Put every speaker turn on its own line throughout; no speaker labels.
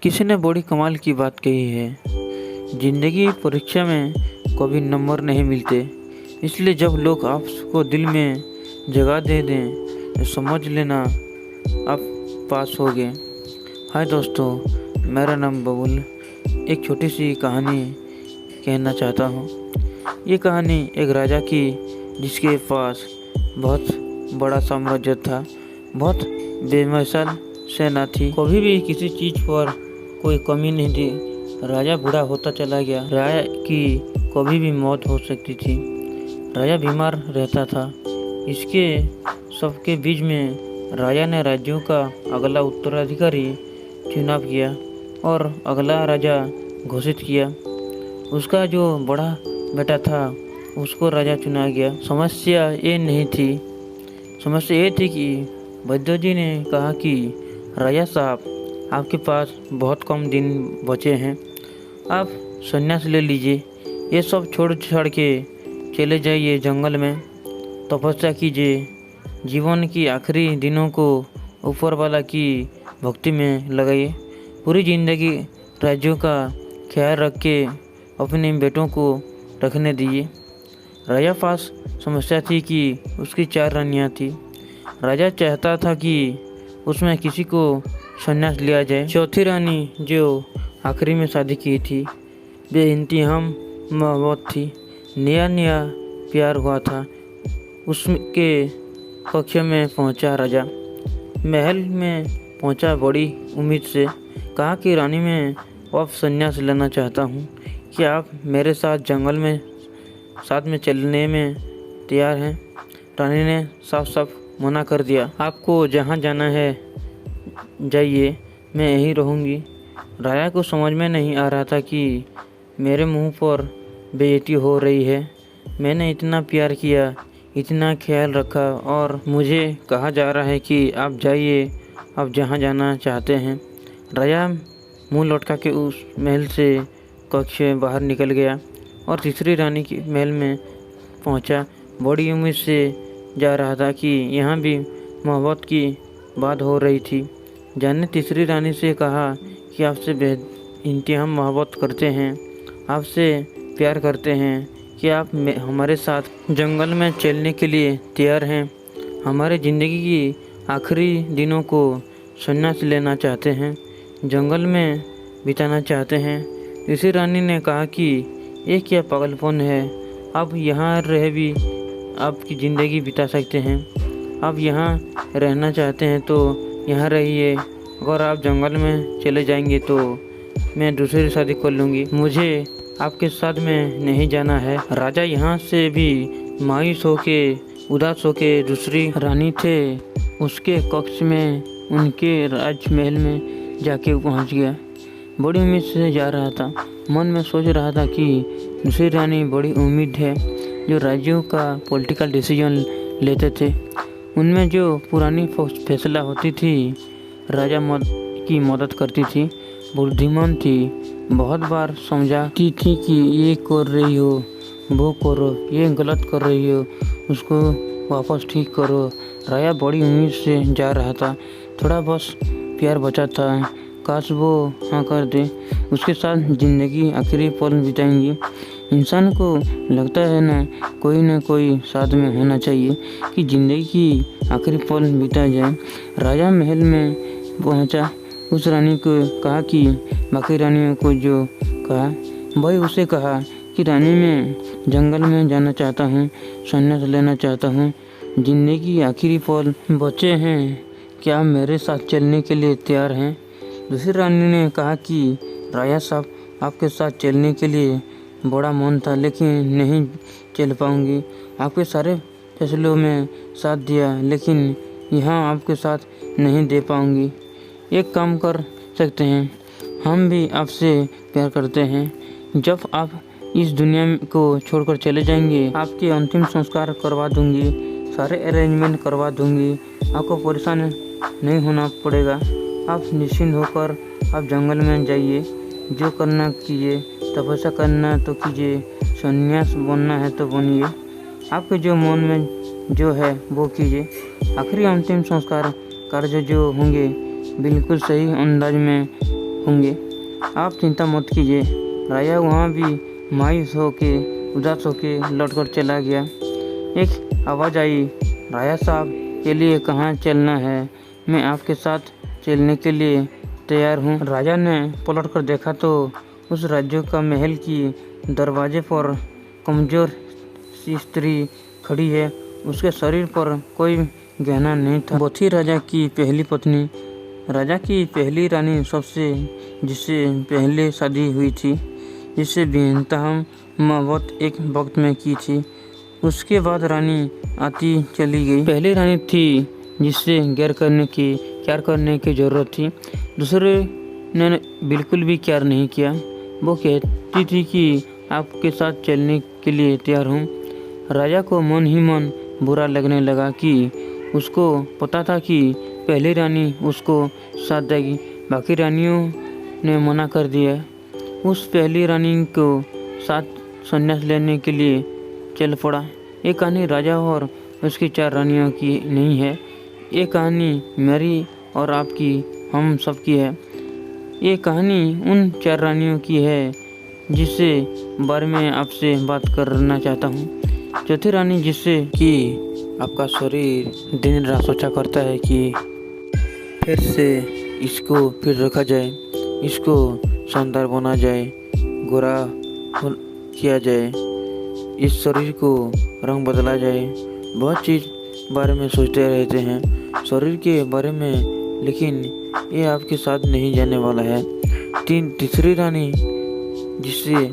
किसी ने बड़ी कमाल की बात कही है। ज़िंदगी परीक्षा में कभी नंबर नहीं मिलते, इसलिए जब लोग आपको दिल में जगह दे दें तो समझ लेना आप पास हो गए। हाय दोस्तों, मेरा नाम बबुल। एक छोटी सी कहानी कहना चाहता हूँ। ये कहानी एक राजा की, जिसके पास बहुत बड़ा साम्राज्य था, बहुत बेमिसाल सेना थी, कभी भी किसी चीज़ पर कोई कमी नहीं थी। राजा बूढ़ा होता चला गया। राजा की कभी भी मौत हो सकती थी। राजा बीमार रहता था। इसके सबके बीच में राजा ने राज्यों का अगला उत्तराधिकारी चुनाव किया और अगला राजा घोषित किया। उसका जो बड़ा बेटा था उसको राजा चुना गया। समस्या ये नहीं थी, समस्या ये थी कि वैद्य जी ने कहा कि राजा साहब, आपके पास बहुत कम दिन बचे हैं, आप संन्यास ले लीजिए। ये सब छोड़ छाड़ के चले जाइए जंगल में, तपस्या कीजिए। जीवन की आखिरी दिनों को ऊपर वाला की भक्ति में लगाइए। पूरी ज़िंदगी राज्यों का ख्याल रख के अपने बेटों को रखने दीजिए। राजा पास समस्या थी कि उसकी 4 रानियाँ थी। राजा चाहता था कि उसमें किसी को संन्यास लिया जाए। चौथी रानी, जो आखिरी में शादी की थी, बेइंतहा मोहब्बत थी। नया नया प्यार हुआ था। उसके कक्ष में पहुंचा राजा। महल में पहुंचा बड़ी उम्मीद से। कहा कि रानी, मैं अब संन्यास लेना चाहता हूं। क्या आप मेरे साथ जंगल में साथ में चलने में तैयार हैं? रानी ने साफ साफ मना कर दिया। आपको जहां जाना है जाइए, मैं यहीं रहूँगी। राजा को समझ में नहीं आ रहा था कि मेरे मुंह पर बेइज्जती हो रही है। मैंने इतना प्यार किया, इतना ख्याल रखा, और मुझे कहा जा रहा है कि आप जाइए, आप जहाँ जाना चाहते हैं। राजा मुंह लटका के उस महल से कक्ष से बाहर निकल गया और तीसरी रानी के महल में पहुंचा। बड़ी उम्मीद से जा रहा था कि यहाँ भी मोहब्बत की बात हो रही थी। जाने तीसरी रानी से कहा कि आपसे बेइंतहा मोहब्बत करते हैं, आपसे प्यार करते हैं। कि आप हमारे साथ जंगल में चलने के लिए तैयार हैं? हमारे ज़िंदगी की आखिरी दिनों को संन्यास लेना चाहते हैं, जंगल में बिताना चाहते हैं। तीसरी रानी ने कहा कि ये क्या पागलपन है, आप यहाँ रह भी आपकी ज़िंदगी बिता सकते हैं। आप यहाँ रहना चाहते हैं तो यहाँ रहिए, अगर आप जंगल में चले जाएंगे तो मैं दूसरी शादी कर लूँगी। मुझे आपके साथ में नहीं जाना है। राजा यहाँ से भी मायूस होके, उदास होके दूसरी रानी थे उसके कक्ष में, उनके राजमहल में जाके पहुँच गया। बड़ी उम्मीद से जा रहा था। मन में सोच रहा था कि दूसरी रानी बड़ी उम्मीद है, जो राज्यों का पॉलिटिकल डिसीजन लेते थे, उनमें जो पुरानी फैसला होती थी, राजा की मदद करती थी, बुद्धिमान थी, बहुत बार समझाती थी कि ये कर रही हो, वो करो, ये गलत कर रही हो, उसको वापस ठीक करो। राजा बड़ी उम्मीद से जा रहा था। थोड़ा बस प्यार बचा था, काश वो हाँ कर दे, उसके साथ ज़िंदगी आखिरी पल बिताएंगी। इंसान को लगता है ना कोई साथ में होना चाहिए कि ज़िंदगी की आखिरी पल बिता जाए। राजा महल में पहुंचा। उस रानी को कहा कि बाकी रानियों को जो कहा, भाई उसे कहा कि रानी, मैं जंगल में जाना चाहता हूँ, संन्यास लेना चाहता हूँ, ज़िंदगी की आखिरी पल बचे हैं, क्या आप मेरे साथ चलने के लिए तैयार हैं? दूसरी रानी ने कहा कि राजा साहब, आपके साथ चलने के लिए बड़ा मन था, लेकिन नहीं चल पाऊँगी। आपके सारे फैसलों में साथ दिया, लेकिन यहाँ आपके साथ नहीं दे पाऊँगी। एक काम कर सकते हैं, हम भी आपसे प्यार करते हैं। जब आप इस दुनिया को छोड़कर चले जाएंगे, आपके अंतिम संस्कार करवा दूंगी, सारे अरेंजमेंट करवा दूंगी, आपको परेशान नहीं होना पड़ेगा। आप निश्चिंत होकर आप जंगल में जाइए, जो करना कीजिए, तपस्या करना तो कीजिए, संन्यास बनना है तो बनिए, आपके जो मन में जो है वो कीजिए। आखिरी अंतिम संस्कार कार्य जो होंगे बिल्कुल सही अंदाज में होंगे। आप चिंता मत कीजिए। राजा वहाँ भी मायूस होके उदास होके लौट कर चला गया। एक आवाज़ आई, राजा साहब के लिए कहाँ चलना है? मैं आपके साथ चलने के लिए तैयार हूँ। राजा ने पलट कर देखा तो उस राज्य का महल की दरवाजे पर कमज़ोर सी स्त्री खड़ी है। उसके शरीर पर कोई गहना नहीं था। वो थी राजा की पहली पत्नी, राजा की पहली रानी, सबसे जिससे पहले शादी हुई थी, जिससे बेइंतहा मोहब्बत एक वक्त में की थी। उसके बाद रानी आती चली गई। पहली रानी थी जिससे प्यार करने की ज़रूरत थी। दूसरे ने बिल्कुल भी प्यार नहीं किया। वो कहती थी कि आपके साथ चलने के लिए तैयार हूँ। राजा को मन ही मन बुरा लगने लगा कि उसको पता था कि पहली रानी उसको साथ देगी, बाकी रानियों ने मना कर दिया। उस पहली रानी को साथ संन्यास लेने के लिए चल पड़ा। ये कहानी राजा और उसकी 4 रानियों की नहीं है। ये कहानी मेरी और आपकी, हम सब की है। ये कहानी उन 4 रानियों की है जिससे बारे में आपसे बात करना चाहता हूँ। चौथी रानी, जिससे कि आपका शरीर दिन रात सोचा करता है कि फिर से इसको फिर रखा जाए, इसको शानदार बना जाए, गोरा किया जाए, इस शरीर को रंग बदला जाए। बहुत चीज़ बारे में सोचते रहते हैं शरीर के बारे में, लेकिन ये आपके साथ नहीं जाने वाला है। तीसरी रानी, जिससे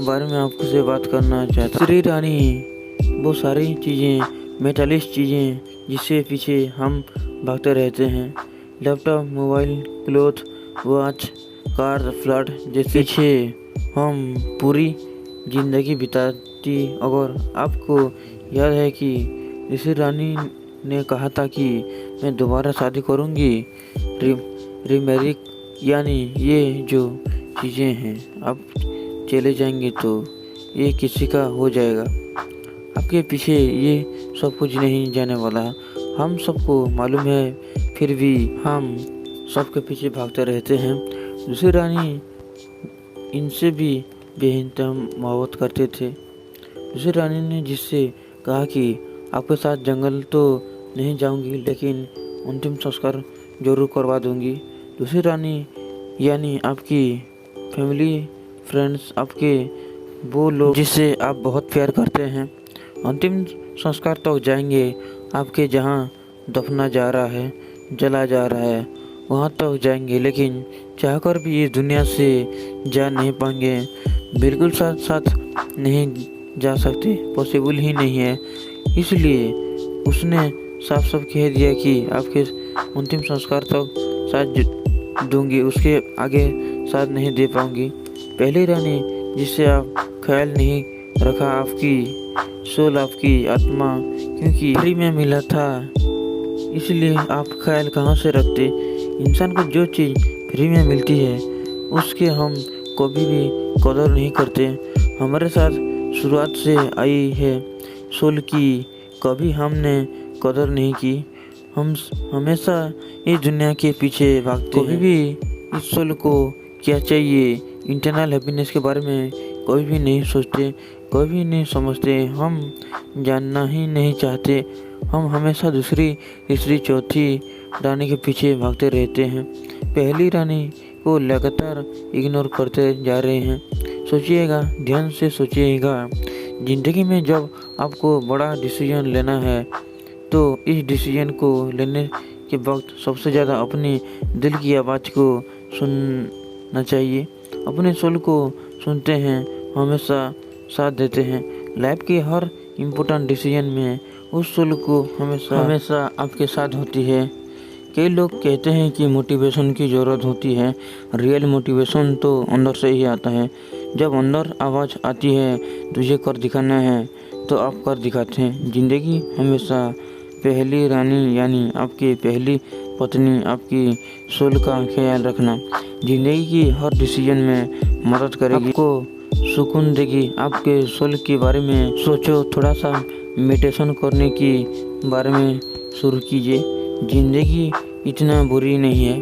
बारे में आपसे से बात करना चाहता। तीसरी रानी वो सारी चीज़ें, मेटालिस्ट चीज़ें जिससे पीछे हम भागते रहते हैं। Laptop, mobile, cloth, watch, car, flat जैसे पीछे हम पूरी ज़िंदगी बिताती। अगर आपको याद है कि तीसरी रानी ने कहा था कि मैं दोबारा शादी करूंगी, रीमैरिज, यानी ये जो चीज़ें हैं आप चले जाएंगे तो ये किसी का हो जाएगा। आपके पीछे ये सब कुछ नहीं जाने वाला। हम सबको मालूम है, फिर भी हम सबके पीछे भागते रहते हैं। दूसरी रानी इनसे भी बेइंतहा मोहब्बत करते थे। दूसरी रानी ने जिससे कहा कि आपके साथ जंगल तो नहीं जाऊंगी, लेकिन अंतिम संस्कार जरूर करवा दूंगी। दूसरी रानी यानी आपकी फैमिली, फ्रेंड्स, आपके वो लोग जिससे आप बहुत प्यार करते हैं, अंतिम संस्कार तक जाएंगे। आपके जहाँ दफना जा रहा है, जला जा रहा है, वहाँ तक जाएंगे, लेकिन चाहकर भी इस दुनिया से जा नहीं पाएंगे। बिल्कुल साथ नहीं जा सकते, पॉसिबल ही नहीं है। इसलिए उसने साफ साफ कह दिया कि आपके अंतिम संस्कार तक साथ दूंगी, उसके आगे साथ नहीं दे पाऊंगी। पहली रानी, जिससे आप ख्याल नहीं रखा, आपकी सोल, आपकी आत्मा, क्योंकि फ्री में मिला था, इसलिए आप ख्याल कहाँ से रखते। इंसान को जो चीज़ फ्री में मिलती है उसके हम कभी भी कदर नहीं करते। हमारे साथ शुरुआत से आई है सोल की, कभी हमने कदर नहीं की। हम हमेशा इस दुनिया के पीछे भागते हैं। कभी भी इस सोल को क्या चाहिए, इंटरनल हैप्पीनेस के बारे में कभी भी नहीं सोचते, कभी नहीं समझते। हम जानना ही नहीं चाहते। हम हमेशा दूसरी, तीसरी, चौथी रानी के पीछे भागते रहते हैं। पहली रानी को लगातार इग्नोर करते जा रहे हैं। सोचिएगा, ध्यान से सोचिएगा। ज़िंदगी में जब आपको बड़ा डिसीजन लेना है तो इस डिसीजन को लेने के वक्त सबसे ज़्यादा अपने दिल की आवाज़ को सुनना चाहिए। अपने सोल को सुनते हैं, हमेशा साथ देते हैं। लाइफ के हर इम्पोर्टेंट डिसीजन में उस सोल को हमेशा आपके साथ होती है। कई लोग कहते हैं कि मोटिवेशन की ज़रूरत होती है। रियल मोटिवेशन तो अंदर से ही आता है। जब अंदर आवाज़ आती है तुझे कर दिखाना है तो आप कर दिखाते हैं। ज़िंदगी हमेशा पहली रानी यानी आपकी पहली पत्नी, आपकी सोल का ख्याल रखना ज़िंदगी की हर डिसीजन में मदद करेगी, आपको सुकून देगी। आपके सोल के बारे में सोचो, थोड़ा सा मेडिटेशन करने की बारे में शुरू कीजिए। ज़िंदगी इतना बुरी नहीं है।